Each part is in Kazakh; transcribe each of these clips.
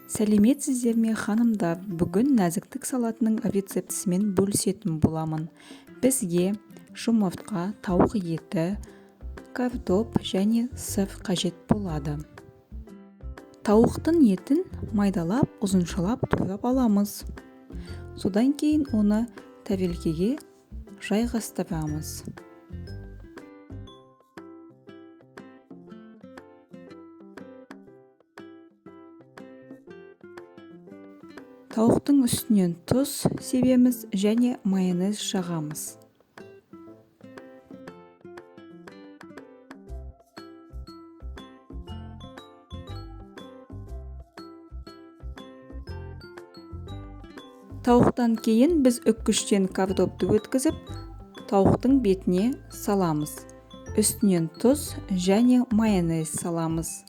Сәлеметсіздер ме ханымдар, бүгін нәзіктік салатының рецептісімен бөлісетін боламын. Бізге жұмыртқа, тауық еті, картоп және сыр қажет болады. Тауықтың етін майдалап, ұзыншалап турап аламыз. Содан кейін оны тәрелкеге жайғастырамыз. Тауықтың үстінен тұз себеміз және майонез жағамыз. Тауықтан кейін біз үккіштен картопты өткізіп, тауықтың бетіне саламыз. Үстінен тұз және майонез саламыз.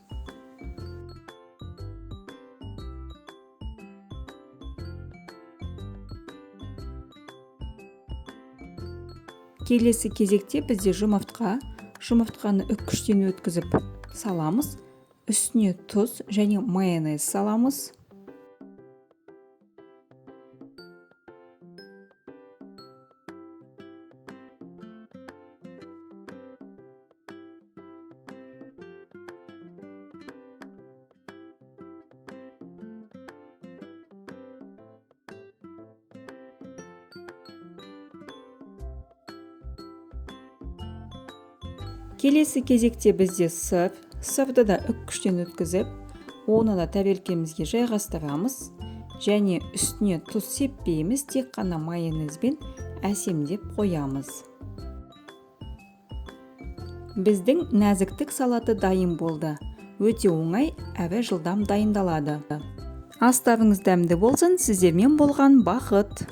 Келесі кезекте бізде жұмыртқаны үккіштен өткізіп саламыз. Үстіне тұз және майонез саламыз. Келесі кезекте бізде сырды да үккіштен өткізіп, оны да тәрелкемізге жайғастырамыз және үстіне тұз сеппейміз, тек қана майонезбен әсемдеп қоямыз. Біздің нәзіктік салаты дайын болды. Өте оңай әрі жылдам дайындалады. Астарыңыз дәмді болсын, сіздермен болған бақыт.